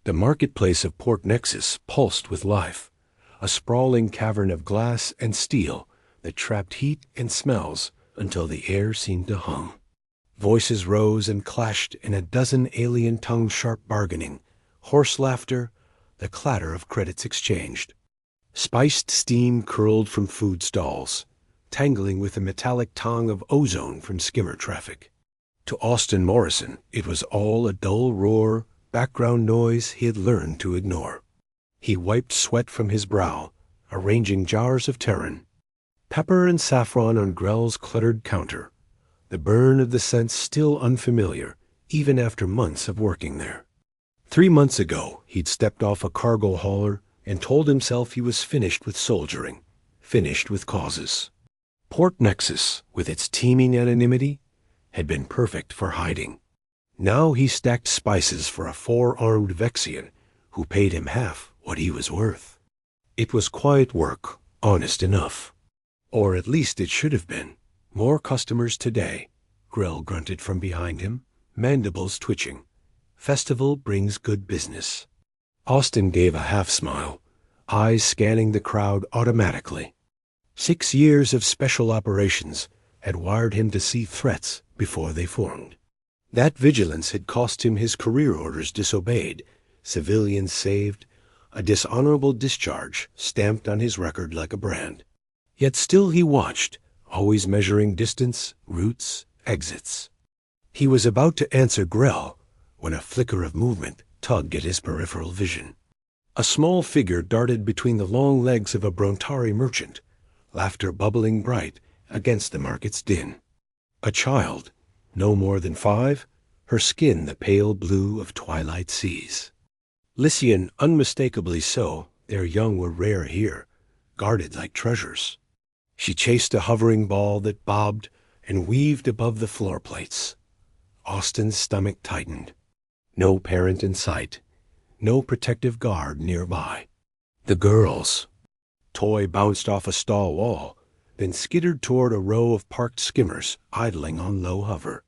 The marketplace of Port Nexus pulsed with life, a sprawling cavern of glass and steel that trapped heat and smells until the air seemed to hum. Voices rose and clashed in a dozen alien-tongued sharp bargaining, hoarse laughter, the clatter of credits exchanged. Spiced steam curled from food stalls, tangling with the metallic tongue of ozone from skimmer traffic. To Austin Morrison, it was all a dull roar, background noise he had learned to ignore. He wiped sweat from his brow, arranging jars of Terran. Pepper and saffron on Grell's cluttered counter, the burn of the scent still unfamiliar, even after months of working there. 3 months ago, he'd stepped off a cargo hauler and told himself he was finished with soldiering, finished with causes. Port Nexus, with its teeming anonymity, had been perfect for hiding. Now he stacked spices for a 4-armed Vexian who paid him half what he was worth. It was quiet work, honest enough. Or at least it should have been. More customers today, Grell grunted from behind him, mandibles twitching. Festival brings good business. Austin gave a half-smile, eyes scanning the crowd automatically. 6 years of special operations had wired him to see threats before they formed. That vigilance had cost him his career orders disobeyed, civilians saved, a dishonorable discharge stamped on his record like a brand. Yet still he watched, always measuring distance, routes, exits. He was about to answer Grell when a flicker of movement tugged at his peripheral vision. A small figure darted between the long legs of a Brontari merchant, laughter bubbling bright against the market's din. A child, no more than 5, her skin the pale blue of twilight seas. Lycian unmistakably so, their young were rare here, guarded like treasures. She chased a hovering ball that bobbed and weaved above the floor plates. Austin's stomach tightened. No parent in sight, no protective guard nearby. The girls. Toy bounced off a stall wall, then skittered toward a row of parked skimmers idling on low hover.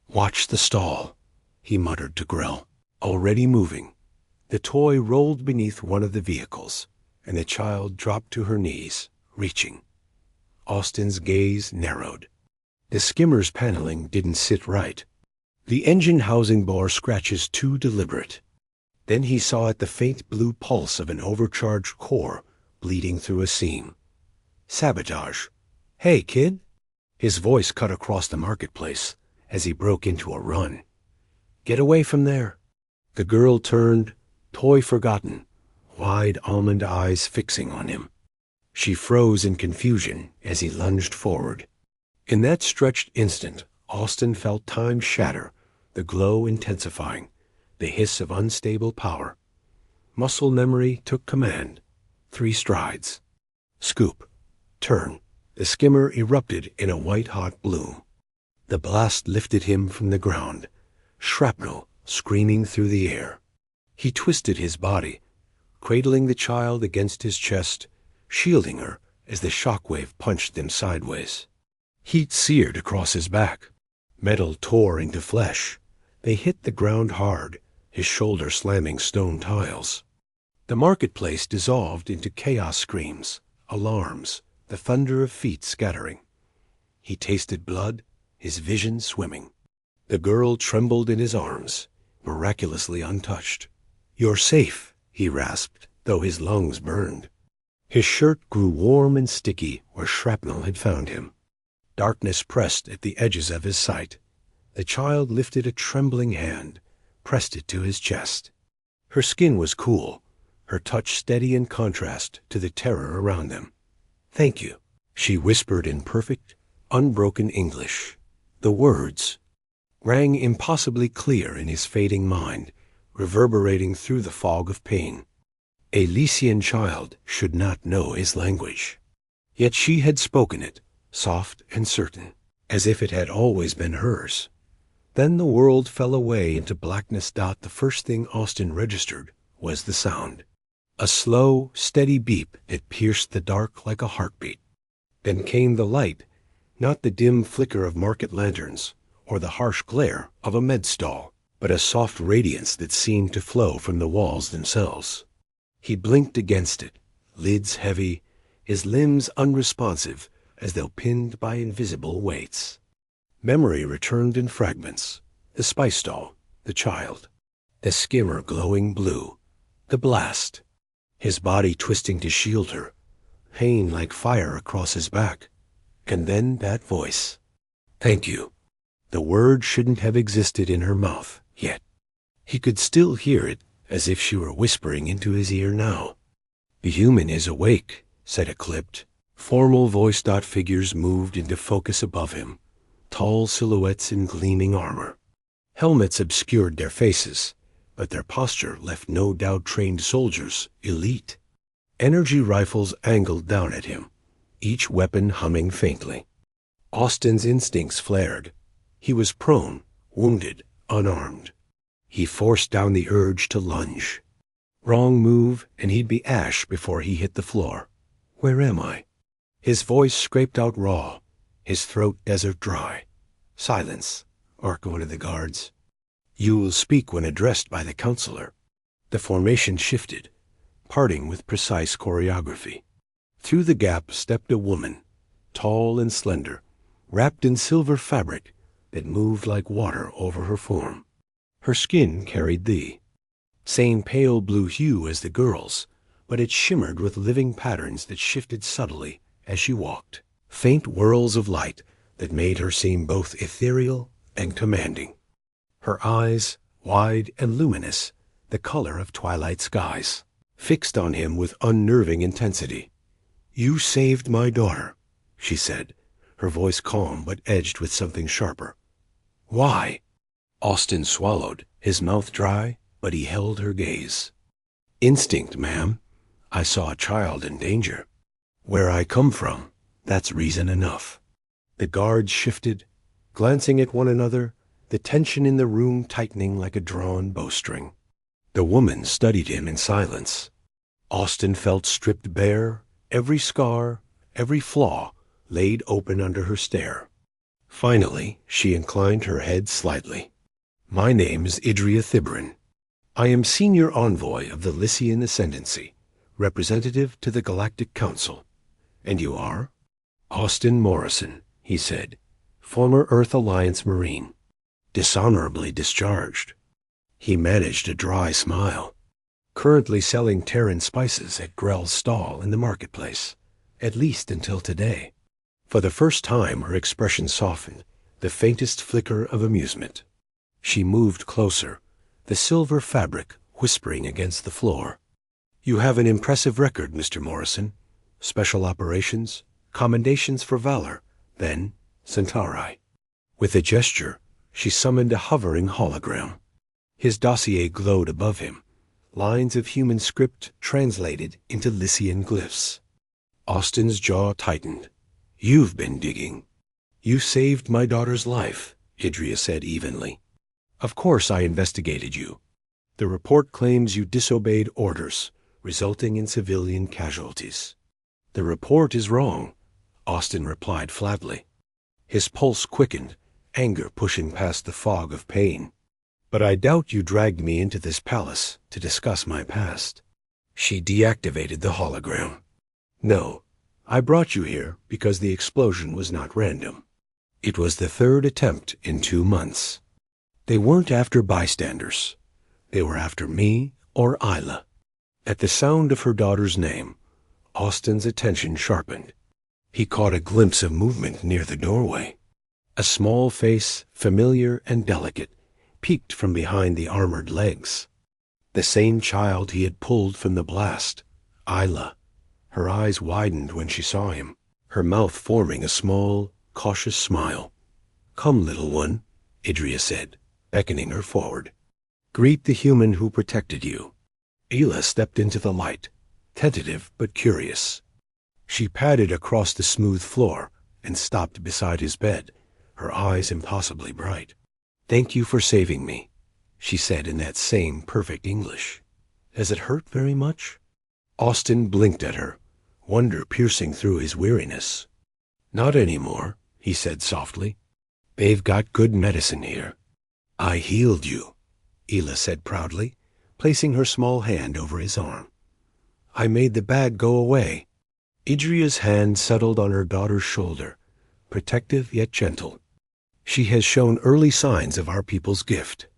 "Watch the stall," he muttered to Grell. Already moving, the toy rolled beneath one of the vehicles, and the child dropped to her knees, reaching. Austin's gaze narrowed. The skimmer's paneling didn't sit right. The engine housing bore scratches too deliberate. Then he saw at the faint blue pulse of an overcharged core bleeding through a seam. Sabotage. "Hey, kid." His voice cut across the marketplace as he broke into a run. "Get away from there." The girl turned, toy forgotten, wide almond eyes fixing on him. She froze in confusion as he lunged forward. In that stretched instant, Austin felt time shatter, the glow intensifying, the hiss of unstable power. Muscle memory took command. 3 strides. Scoop. Turn. The skimmer erupted in a white-hot bloom. The blast lifted him from the ground, shrapnel screaming through the air. He twisted his body, cradling the child against his chest, shielding her as the shockwave punched them sideways. Heat seared across his back. Metal tore into flesh. They hit the ground hard, his shoulder slamming stone tiles. The marketplace dissolved into chaos screams, alarms, the thunder of feet scattering. He tasted blood, his vision swimming. The girl trembled in his arms, miraculously untouched. "You're safe," he rasped, though his lungs burned. His shirt grew warm and sticky where shrapnel had found him. Darkness pressed at the edges of his sight. The child lifted a trembling hand, pressed it to his chest. Her skin was cool, her touch steady in contrast to the terror around them. "Thank you," she whispered in perfect, unbroken English. The words rang impossibly clear in his fading mind, reverberating through the fog of pain. A Lycian child should not know his language. Yet she had spoken it, soft and certain, as if it had always been hers. Then the world fell away into blackness. The first thing Austin registered was the sound. A slow, steady beep that pierced the dark like a heartbeat. Then came the light, not the dim flicker of market lanterns or the harsh glare of a med stall. but a soft radiance that seemed to flow from the walls themselves. He blinked against it, lids heavy, his limbs unresponsive as though pinned by invisible weights. Memory returned in fragments. The spice doll, the child, the skimmer glowing blue, the blast, his body twisting to shield her, pain like fire across his back, and then that voice. Thank you. The word shouldn't have existed in her mouth, yet he could still hear it as if she were whispering into his ear now. The human is awake, said a clipped, formal voice. Figures moved into focus above him, tall silhouettes in gleaming armor. Helmets obscured their faces, but their posture left no doubt trained soldiers, elite. Energy rifles angled down at him, each weapon humming faintly. Austin's instincts flared. He was prone, wounded, unarmed. He forced down the urge to lunge. Wrong move, and he'd be ash before he hit the floor. Where am I? His voice scraped out raw, his throat desert dry. Silence, ordered one of the guards. You will speak when addressed by the counselor. The formation shifted, parting with precise choreography. Through the gap stepped a woman, tall and slender, wrapped in silver fabric that moved like water over her form. Her skin carried the same pale blue hue as the girl's, but it shimmered with living patterns that shifted subtly as she walked, faint whirls of light that made her seem both ethereal and commanding. Her eyes, wide and luminous, the color of twilight skies, fixed on him with unnerving intensity. You saved my daughter, she said, her voice calm but edged with something sharper. Why? Austin swallowed, his mouth dry, but he held her gaze. Instinct, ma'am. I saw a child in danger. Where I come from, that's reason enough. The guards shifted, glancing at one another, the tension in the room tightening like a drawn bowstring. The woman studied him in silence. Austin felt stripped bare, every scar, every flaw laid open under her stare. Finally, she inclined her head slightly. My name is Idria Thibrin. I am senior envoy of the Lycian Ascendancy, representative to the Galactic Council. And you are? Austin Morrison, he said, former Earth Alliance Marine. Dishonorably discharged. He managed a dry smile. Currently selling Terran spices at Grell's stall in the marketplace, at least until today. For the first time her expression softened, the faintest flicker of amusement. She moved closer, the silver fabric whispering against the floor. You have an impressive record, Mr. Morrison. Special operations, commendations for valor, then Centauri. With a gesture, she summoned a hovering hologram. His dossier glowed above him, lines of human script translated into Lycian glyphs. Austin's jaw tightened. You've been digging. You saved my daughter's life, Idria said evenly. Of course I investigated you. The report claims you disobeyed orders, resulting in civilian casualties. The report is wrong, Austin replied flatly. His pulse quickened, anger pushing past the fog of pain. But I doubt you dragged me into this palace to discuss my past. She deactivated the hologram. No, I brought you here because the explosion was not random. It was the third attempt in 2 months. They weren't after bystanders. They were after me or Isla. At the sound of her daughter's name, Austin's attention sharpened. He caught a glimpse of movement near the doorway. A small face, familiar and delicate, peeked from behind the armored legs. The same child he had pulled from the blast, Isla. Her eyes widened when she saw him, her mouth forming a small, cautious smile. Come, little one, Idria said, beckoning her forward. Greet the human who protected you. Isla stepped into the light, tentative but curious. She padded across the smooth floor and stopped beside his bed, her eyes impossibly bright. Thank you for saving me, she said in that same perfect English. Has it hurt very much? Austin blinked at her, wonder piercing through his weariness. Not anymore, he said softly. They've got good medicine here. I healed you, Ela said proudly, placing her small hand over his arm. I made the bad go away. Idria's hand settled on her daughter's shoulder, protective yet gentle. She has shown early signs of our people's gift.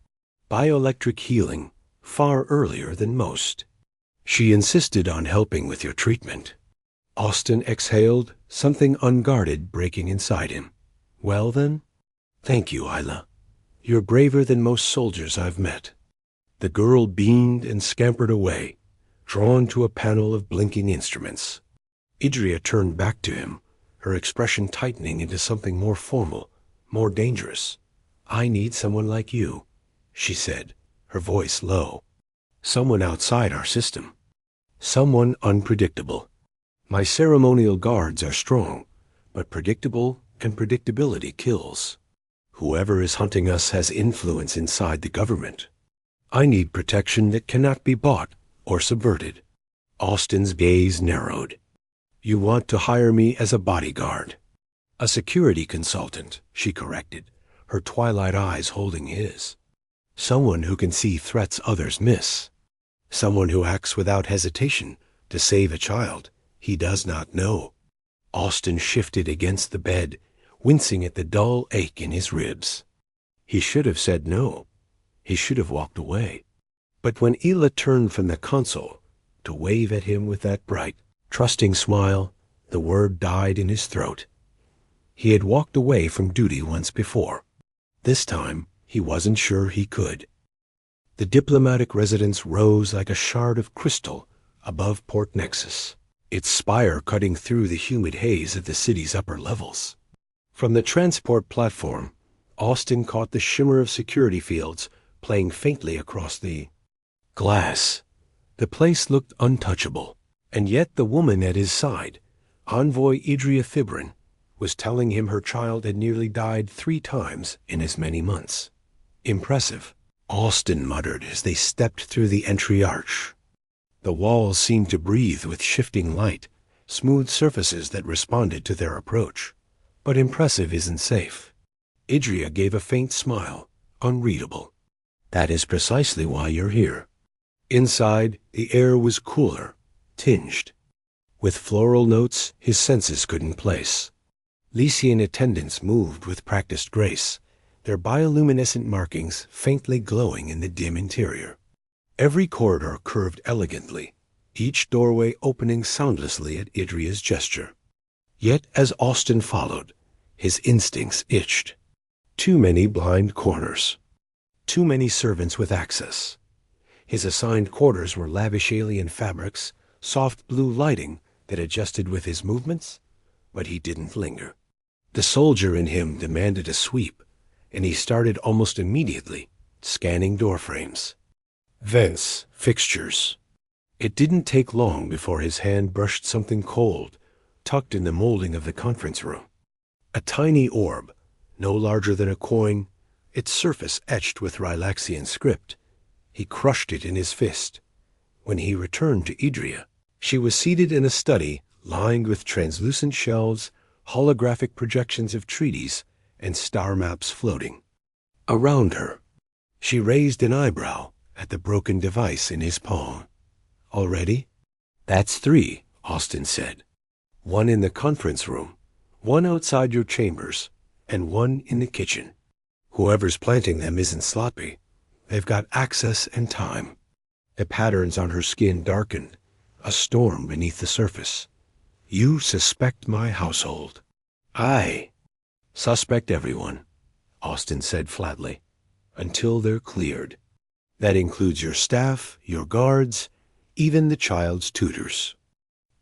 Bioelectric healing, far earlier than most. She insisted on helping with your treatment. Austin exhaled, something unguarded breaking inside him. Well then? Thank you, Isla. You're braver than most soldiers I've met. The girl beamed and scampered away, drawn to a panel of blinking instruments. Idria turned back to him, her expression tightening into something more formal, more dangerous. I need someone like you, she said, her voice low. Someone outside our system. Someone unpredictable. My ceremonial guards are strong, but predictable and predictability kills. Whoever is hunting us has influence inside the government. I need protection that cannot be bought or subverted. Austin's gaze narrowed. You want to hire me as a bodyguard. A security consultant, she corrected, her twilight eyes holding his. Someone who can see threats others miss. Someone who acts without hesitation to save a child he does not know. Austin shifted against the bed, wincing at the dull ache in his ribs. He should have said no. He should have walked away. But when Ela turned from the console to wave at him with that bright, trusting smile, the word died in his throat. He had walked away from duty once before. This time, he wasn't sure he could. The diplomatic residence rose like a shard of crystal above Port Nexus, its spire cutting through the humid haze of the city's upper levels. From the transport platform, Austin caught the shimmer of security fields playing faintly across the glass. The place looked untouchable, and yet the woman at his side, Envoy Idria Thibrin, was telling him her child had nearly died 3 times in as many months. Impressive, Austin muttered as they stepped through the entry arch. The walls seemed to breathe with shifting light, smooth surfaces that responded to their approach. But impressive isn't safe. Idria gave a faint smile, unreadable. That is precisely why you're here. Inside, the air was cooler, tinged, with floral notes his senses couldn't place. Lycian attendants moved with practiced grace, their bioluminescent markings faintly glowing in the dim interior. Every corridor curved elegantly, each doorway opening soundlessly at Idria's gesture. Yet as Austin followed, his instincts itched. Too many blind corners. Too many servants with access. His assigned quarters were lavish alien fabrics, soft blue lighting that adjusted with his movements, but he didn't linger. The soldier in him demanded a sweep, and he started almost immediately, scanning doorframes. Vents, fixtures. It didn't take long before his hand brushed something cold, tucked in the molding of the conference room. A tiny orb, no larger than a coin, its surface etched with Rylaxian script. He crushed it in his fist. When he returned to Idria, she was seated in a study lined with translucent shelves, holographic projections of treaties, and star maps floating. Around her, she raised an eyebrow at the broken device in his palm. Already? That's 3, Austin said. 1 in the conference room, 1 outside your chambers, and 1 in the kitchen. Whoever's planting them isn't sloppy. They've got access and time. The patterns on her skin darkened, a storm beneath the surface. You suspect my household. I suspect everyone, Austin said flatly, until they're cleared. That includes your staff, your guards, even the child's tutors.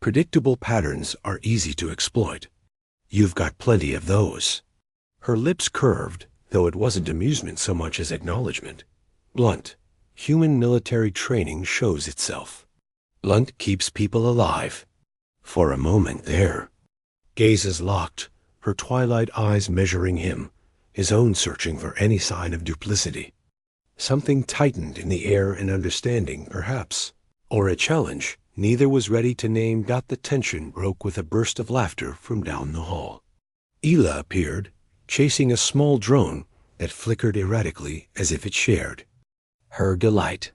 Predictable patterns are easy to exploit. You've got plenty of those. Her lips curved, though it wasn't amusement so much as acknowledgement. Blunt, human military training shows itself. Blunt keeps people alive. For a moment there. Gazes locked, her twilight eyes measuring him, his own searching for any sign of duplicity. Something tightened in the air and understanding, perhaps. Or a challenge neither was ready to name. The tension broke with a burst of laughter from down the hall. Ela appeared, chasing a small drone that flickered erratically as if it shared. her delight.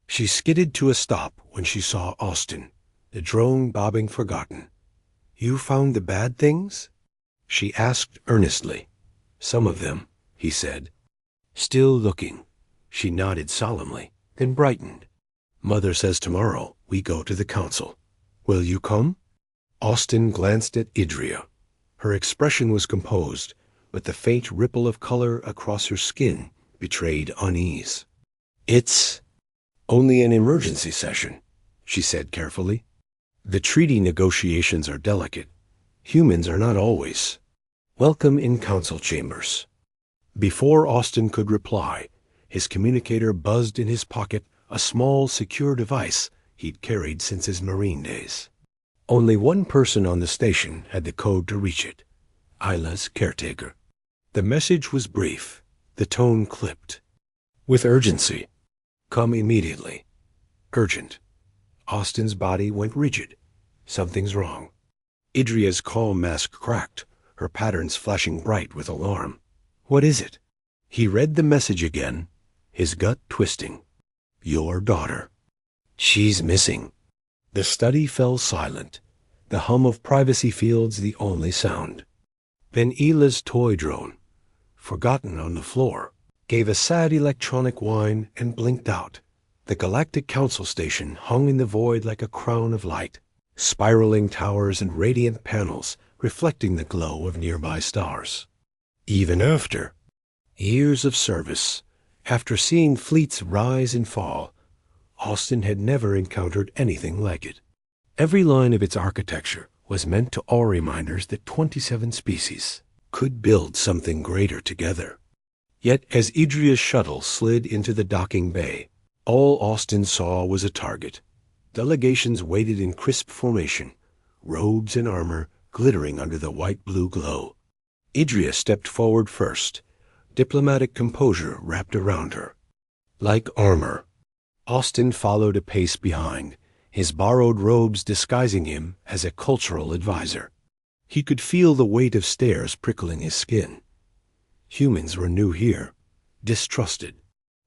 She skidded to a stop when she saw Austin, the drone bobbing forgotten. "You found the bad things?" she asked earnestly. "Some of them," he said. Still looking, she nodded solemnly, then brightened. "Mother says tomorrow we go to the council. Will you come?" Austin glanced at Idria. Her expression was composed, but the faint ripple of color across her skin betrayed unease. "It's only an emergency session," she said carefully. "The treaty negotiations are delicate. Humans are not always welcome in council chambers." Before Austin could reply, his communicator buzzed in his pocket, a small, secure device he'd carried since his Marine days. Only one person on the station had the code to reach it, Isla's caretaker. The message was brief, the tone clipped. "With urgency. Come immediately. Urgent." Austin's body went rigid. Something's wrong. Idria's calm mask cracked, her patterns flashing bright with alarm. "What is it?" He read the message again, his gut twisting. "Your daughter. She's missing." The study fell silent, the hum of privacy fields the only sound. Then Ila's toy drone, forgotten on the floor, gave a sad electronic whine and blinked out. The Galactic Council station hung in the void like a crown of light, spiraling towers and radiant panels reflecting the glow of nearby stars. Even after years of service, after seeing fleets rise and fall, Austin had never encountered anything like it. Every line of its architecture was meant to awe reminders that 27 species could build something greater together. Yet as Idria's shuttle slid into the docking bay, all Austin saw was a target. Delegations waited in crisp formation, robes and armor glittering under the white-blue glow. Idria stepped forward first, diplomatic composure wrapped around her. Like armor, Austin followed a pace behind, his borrowed robes disguising him as a cultural advisor. He could feel the weight of stares prickling his skin. Humans were new here, distrusted.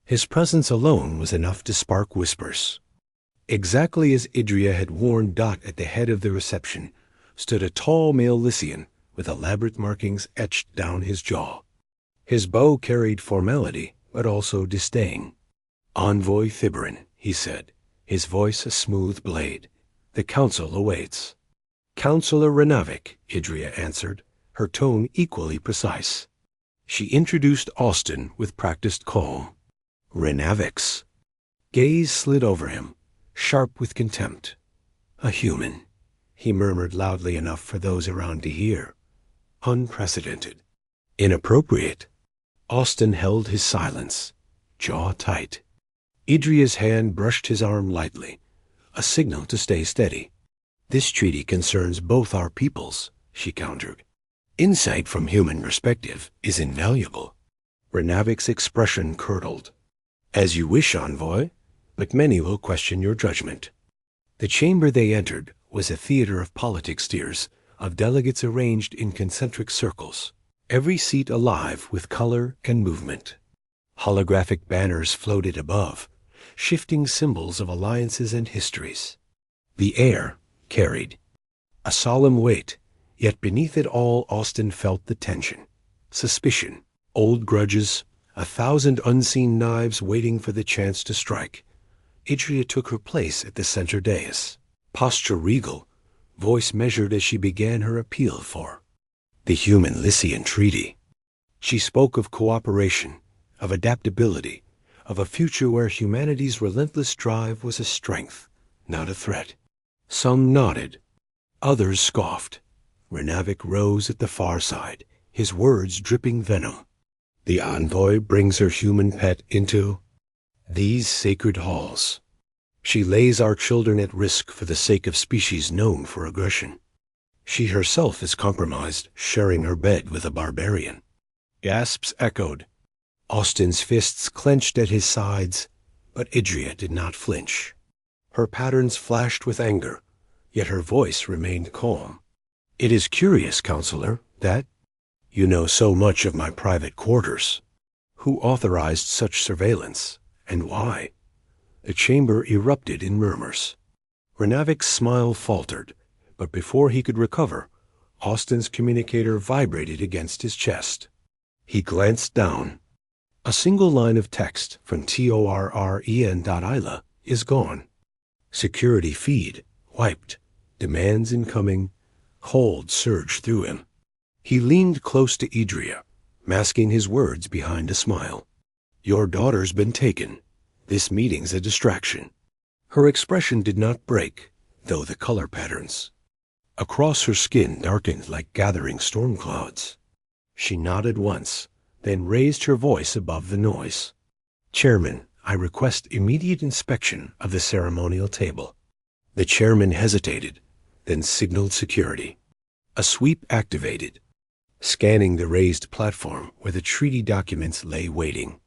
His presence alone was enough to spark whispers. Exactly as Idria had warned Dot at the head of the reception, stood a tall male Lycian with elaborate markings etched down his jaw. His bow carried formality, but also disdain. "Envoy Thibarin," he said, his voice a smooth blade. "The council awaits." "Councillor Renavik," Idria answered, her tone equally precise. She introduced Austin with practiced calm. "Renavik's." Gaze slid over him, sharp with contempt. "A human," he murmured loudly enough for those around to hear. "Unprecedented. Inappropriate." Austin held his silence, jaw tight. Idria's hand brushed his arm lightly, a signal to stay steady. "This treaty concerns both our peoples," she countered. "Insight from human perspective is invaluable." Renavik's expression curdled. "As you wish, envoy, but many will question your judgment." The chamber they entered was a theater of politics steers, of delegates arranged in concentric circles, every seat alive with color and movement. Holographic banners floated above, shifting symbols of alliances and histories. The air carried a solemn weight, yet beneath it all Austin felt the tension, suspicion, old grudges, 1,000 unseen knives waiting for the chance to strike. Idria took her place at the center dais, posture regal, voice measured as she began her appeal for the human Lycian treaty. She spoke of cooperation, of adaptability, of a future where humanity's relentless drive was a strength, not a threat. Some nodded, others scoffed. Renavik rose at the far side, his words dripping venom. "The envoy brings her human pet into these sacred halls. She lays our children at risk for the sake of species known for aggression. She herself is compromised, sharing her bed with a barbarian." Gasps echoed. Austin's fists clenched at his sides, but Idria did not flinch. Her patterns flashed with anger, yet her voice remained calm. "It is curious, Counselor, that you know so much of my private quarters. Who authorized such surveillance? And why? The chamber erupted in murmurs. Renavik's smile faltered, but before he could recover, Austin's communicator vibrated against his chest. He glanced down. A single line of text from torren.ila is gone. Security feed wiped. Demands incoming. Cold surged through him. He leaned close to Idria, masking his words behind a smile. Your daughter's been taken. This meeting's a distraction. Her expression did not break, though the color patterns across her skin darkened like gathering storm clouds. She nodded once, then raised her voice above the noise. Chairman, I request immediate inspection of the ceremonial table. The chairman hesitated, then signaled security. A sweep activated, scanning the raised platform where the treaty documents lay waiting.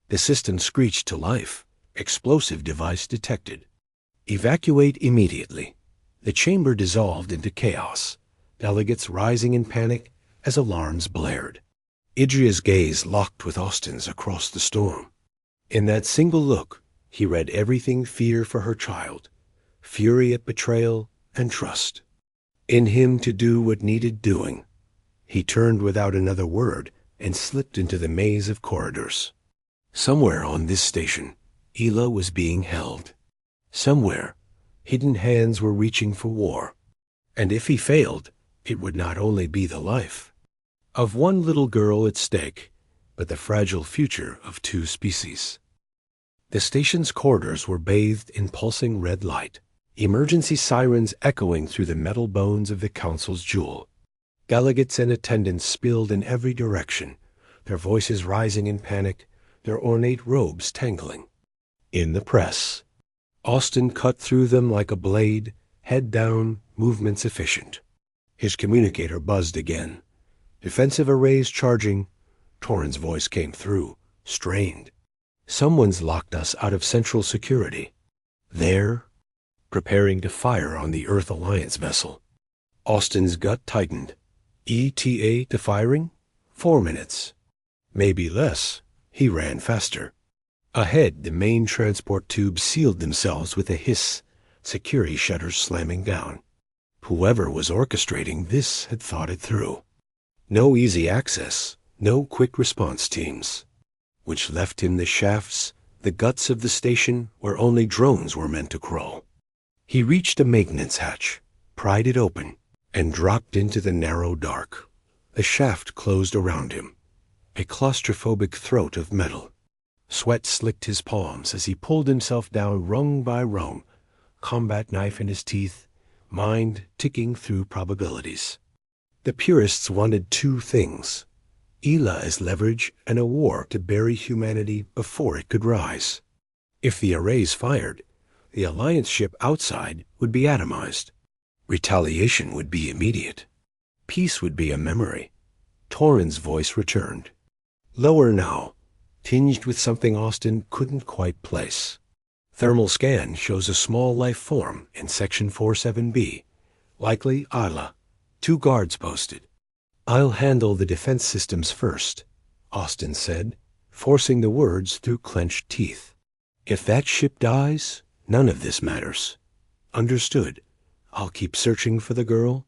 The system screeched to life. Explosive device detected. Evacuate immediately. The chamber dissolved into chaos, delegates rising in panic as alarms blared. Idria's gaze locked with Austin's across the storm. In that single look, he read everything fear for her child, fury at betrayal, and trust. In him to do what needed doing. He turned without another word and slipped into the maze of corridors. Somewhere on this station, Ila was being held. Somewhere, hidden hands were reaching for war. And if he failed, it would not only be the life of one little girl at stake, but the fragile future of two species. The station's corridors were bathed in pulsing red light, emergency sirens echoing through the metal bones of the council's jewel. Delegates and attendants spilled in every direction, their voices rising in panic, their ornate robes tangling. In the press, Austin cut through them like a blade, head down, movements efficient. His communicator buzzed again. Defensive arrays charging. Torren's voice came through, strained. Someone's locked us out of central security. There, preparing to fire on the Earth Alliance vessel. Austin's gut tightened. ETA to firing? 4 minutes. Maybe less. He ran faster. Ahead, the main transport tubes sealed themselves with a hiss, security shutters slamming down. Whoever was orchestrating this had thought it through. No easy access, no quick response teams, which left him the shafts, the guts of the station where only drones were meant to crawl. He reached a maintenance hatch, pried it open, and dropped into the narrow dark. The shaft closed around him, a claustrophobic throat of metal. Sweat slicked his palms as he pulled himself down rung by rung, combat knife in his teeth, mind ticking through probabilities. The purists wanted 2 things: Ila as leverage and a war to bury humanity before it could rise. If the arrays fired, the Alliance ship outside would be atomized. Retaliation would be immediate. Peace would be a memory. Torren's voice returned. Lower now, tinged with something Austin couldn't quite place. Thermal scan shows a small life form in Section 47B. Likely Ila. 2 guards posted. I'll handle the defense systems first, Austin said, forcing the words through clenched teeth. If that ship dies, none of this matters. Understood. I'll keep searching for the girl.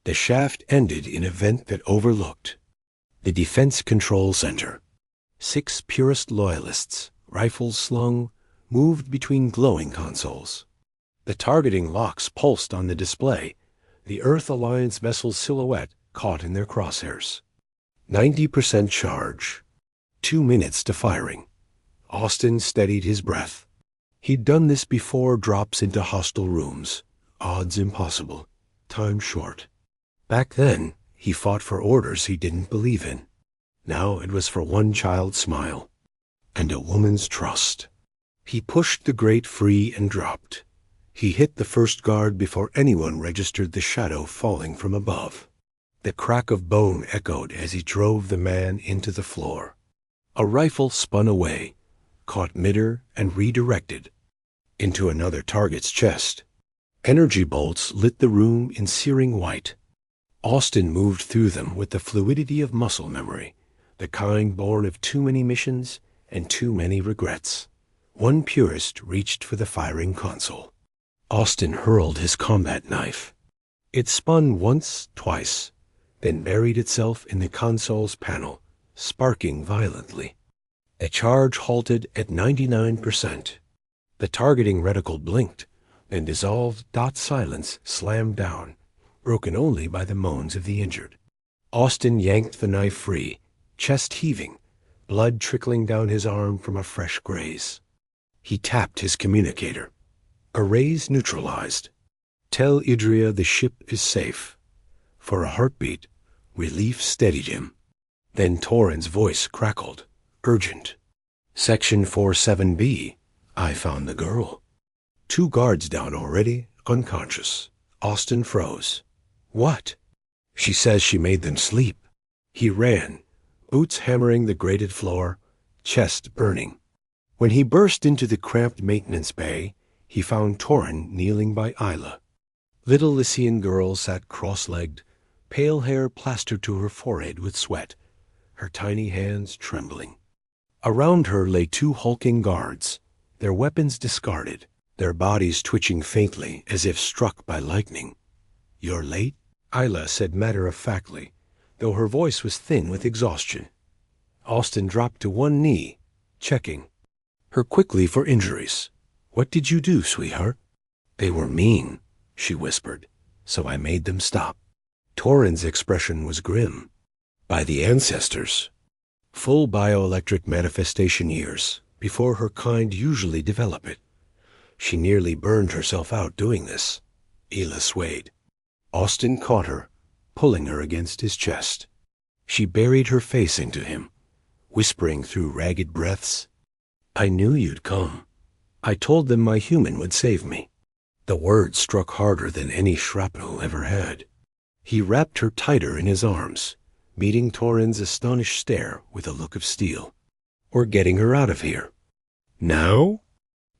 The shaft ended in a vent that overlooked the Defense Control Center. 6 purist loyalists, rifles slung, moved between glowing consoles. The targeting locks pulsed on the display, the Earth Alliance vessel's silhouette caught in their crosshairs. 90% charge. 2 minutes to firing. Austin steadied his breath. He'd done this before drops into hostile rooms. Odds impossible. Time short. Back then, he fought for orders he didn't believe in. Now it was for one child's smile. And a woman's trust. He pushed the grate free and dropped. He hit the first guard before anyone registered the shadow falling from above. The crack of bone echoed as he drove the man into the floor. A rifle spun away, caught midair and redirected into another target's chest. Energy bolts lit the room in searing white. Austin moved through them with the fluidity of muscle memory, the kind born of too many missions and too many regrets. One purist reached for the firing console. Austin hurled his combat knife. It spun once, twice, then buried itself in the console's panel, sparking violently. A charge halted at 99%. The targeting reticle blinked, then dissolved. Silence slammed down, broken only by the moans of the injured. Austin yanked the knife free, chest heaving, blood trickling down his arm from a fresh graze. He tapped his communicator. Arrays neutralized. Tell Idria the ship is safe. For a heartbeat, relief steadied him. Then Torrin's voice crackled, urgent. Section 47B. I found the girl. 2 guards down already, unconscious. Austin froze. What? She says she made them sleep. He ran, boots hammering the grated floor, chest burning. When he burst into the cramped maintenance bay, he found Torrin kneeling by Isla. Little Lycian girl sat cross-legged, pale hair plastered to her forehead with sweat, her tiny hands trembling. Around her lay 2 hulking guards, their weapons discarded, their bodies twitching faintly as if struck by lightning. You're late? Isla said matter-of-factly, though her voice was thin with exhaustion. Austin dropped to one knee, checking her quickly for injuries. What did you do, sweetheart? They were mean, she whispered, so I made them stop. Torrin's expression was grim. By the ancestors. Full bioelectric manifestation years, before her kind usually develop it. She nearly burned herself out doing this. Isla swayed. Austin caught her, pulling her against his chest. She buried her face into him, whispering through ragged breaths, I knew you'd come. I told them my human would save me. The words struck harder than any shrapnel ever had. He wrapped her tighter in his arms, meeting Torrin's astonished stare with a look of steel. We're getting her out of here. Now?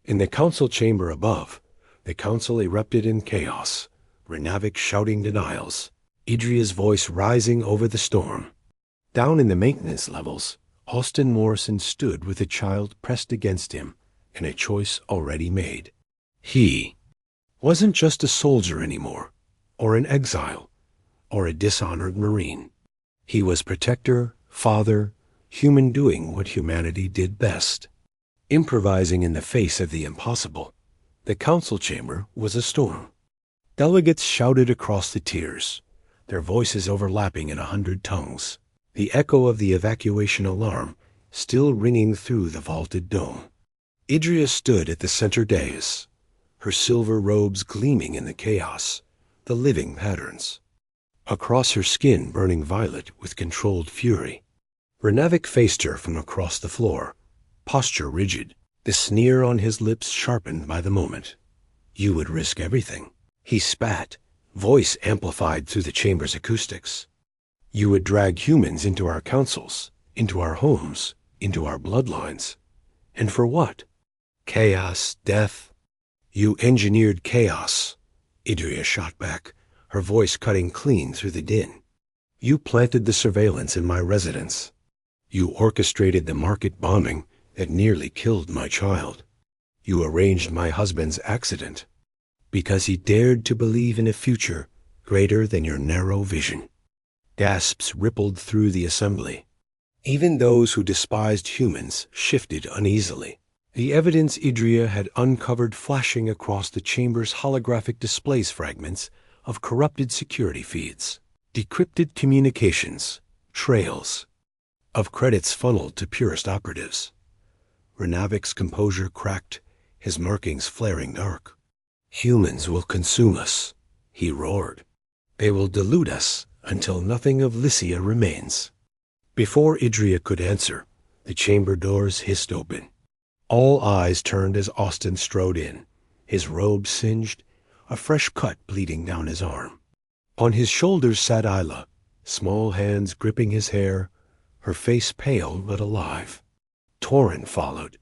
In the council chamber above, the council erupted in chaos, Renavik shouting denials, Idria's voice rising over the storm. Down in the maintenance levels, Austin Morrison stood with a child pressed against him and a choice already made. He wasn't just a soldier anymore, or an exile, or a dishonored Marine. He was protector, father, human doing what humanity did best. Improvising in the face of the impossible, the council chamber was a storm. Delegates shouted across the tiers, their voices overlapping in 100 tongues, the echo of the evacuation alarm still ringing through the vaulted dome. Idria stood at the center dais, her silver robes gleaming in the chaos, the living patterns. Across her skin burning violet with controlled fury. Renavik faced her from across the floor, posture rigid, the sneer on his lips sharpened by the moment. You would risk everything. He spat, voice amplified through the chamber's acoustics. You would drag humans into our councils, into our homes, into our bloodlines. And for what? Chaos, death. You engineered chaos, Idria shot back, her voice cutting clean through the din. You planted the surveillance in my residence. You orchestrated the market bombing that nearly killed my child. You arranged my husband's accident because he dared to believe in a future greater than your narrow vision. Gasps rippled through the assembly. Even those who despised humans shifted uneasily. The evidence Idria had uncovered flashing across the chamber's holographic displays fragments of corrupted security feeds, decrypted communications, trails, of credits funneled to purist operatives. Renavik's composure cracked, his markings flaring dark. Humans will consume us, he roared. They will dilute us until nothing of Lycia remains. Before Idria could answer, the chamber doors hissed open. All eyes turned as Austin strode in, his robe singed, a fresh cut bleeding down his arm. On his shoulders sat Isla, small hands gripping his hair, her face pale but alive. Torrin followed,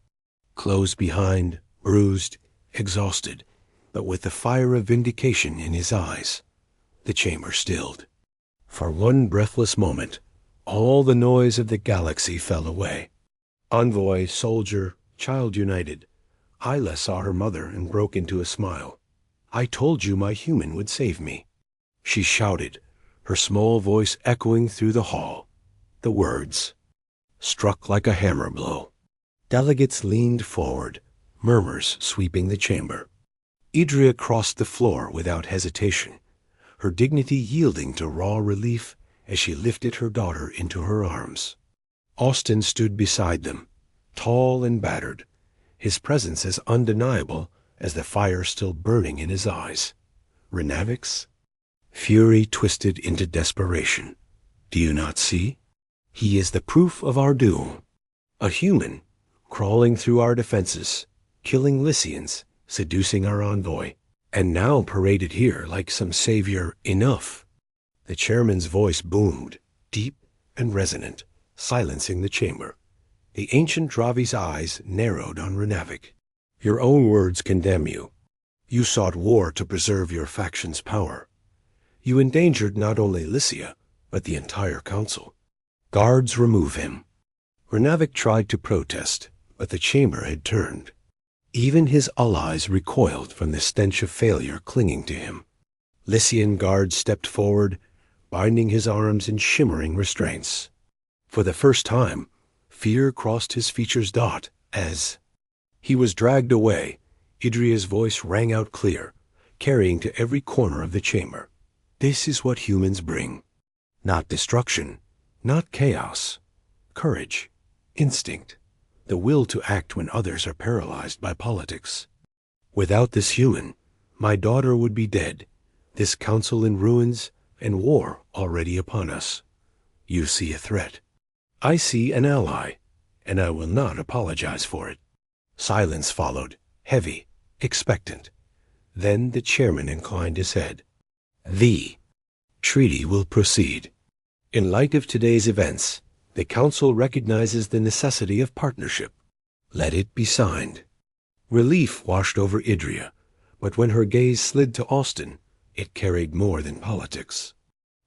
close behind, bruised, exhausted, but with the fire of vindication in his eyes. The chamber stilled. For one breathless moment, all the noise of the galaxy fell away. Envoy, soldier, child united, Isla saw her mother and broke into a smile. "I told you my human would save me," she shouted, her small voice echoing through the hall. The words struck like a hammer blow. Delegates leaned forward, murmurs sweeping the chamber. Idria crossed the floor without hesitation, her dignity yielding to raw relief as she lifted her daughter into her arms. Austin stood beside them, tall and battered, his presence as undeniable as the fire still burning in his eyes. Renavix? Fury twisted into desperation. "Do you not see? He is the proof of our doom. A human, crawling through our defenses, killing Lycians, seducing our envoy, and now paraded here like some savior. Enough." The chairman's voice boomed, deep and resonant, silencing the chamber. The ancient Dravi's eyes narrowed on Renavik. "Your own words condemn you. You sought war to preserve your faction's power. You endangered not only Lycia, but the entire council. Guards, remove him." Renavik tried to protest, but the chamber had turned. Even his allies recoiled from the stench of failure clinging to him. Lycian guards stepped forward, binding his arms in shimmering restraints. For the first time, fear crossed his features dot as he was dragged away. Idria's voice rang out clear, carrying to every corner of the chamber. "This is what humans bring. Not destruction, not chaos. Courage, instinct, the will to act when others are paralyzed by politics. Without this human, my daughter would be dead, this council in ruins, and war already upon us. You see a threat. I see an ally, and I will not apologize for it." Silence followed, heavy, expectant. Then the chairman inclined his head. "The treaty will proceed. In light of today's events, the council recognizes the necessity of partnership. Let it be signed." Relief washed over Idria, but when her gaze slid to Austin, it carried more than politics.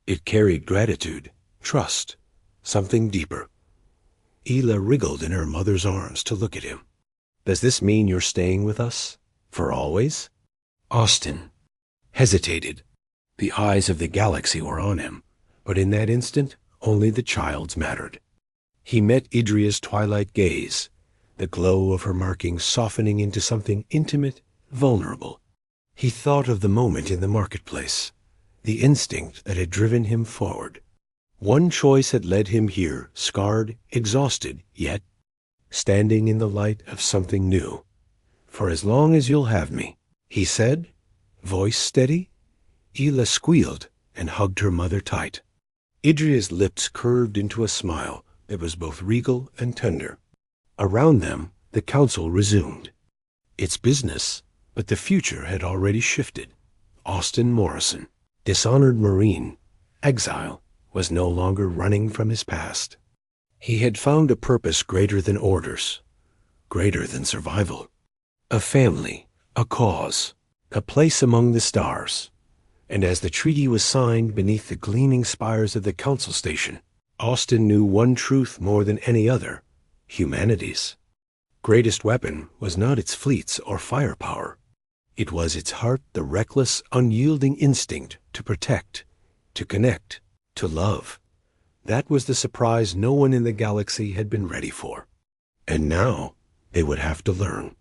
It carried gratitude, trust, something deeper. Ela wriggled in her mother's arms to look at him. "Does this mean you're staying with us? For always?" Austin hesitated. The eyes of the galaxy were on him, but in that instant, only the child's mattered. He met Idria's twilight gaze, the glow of her markings softening into something intimate, vulnerable. He thought of the moment in the marketplace, the instinct that had driven him forward. One choice had led him here, scarred, exhausted, yet standing in the light of something new. "For as long as you'll have me," he said, voice steady. Ela squealed and hugged her mother tight. Idria's lips curved into a smile that was both regal and tender. Around them, the council resumed its business, but the future had already shifted. Austin Morrison, dishonored Marine, exile, was no longer running from his past. He had found a purpose greater than orders, greater than survival. A family, a cause, a place among the stars. And as the treaty was signed beneath the gleaming spires of the council station, Austin knew one truth more than any other: humanity's greatest weapon was not its fleets or firepower. It was its heart, the reckless, unyielding instinct to protect, to connect, to love. That was the surprise no one in the galaxy had been ready for. And now they would have to learn.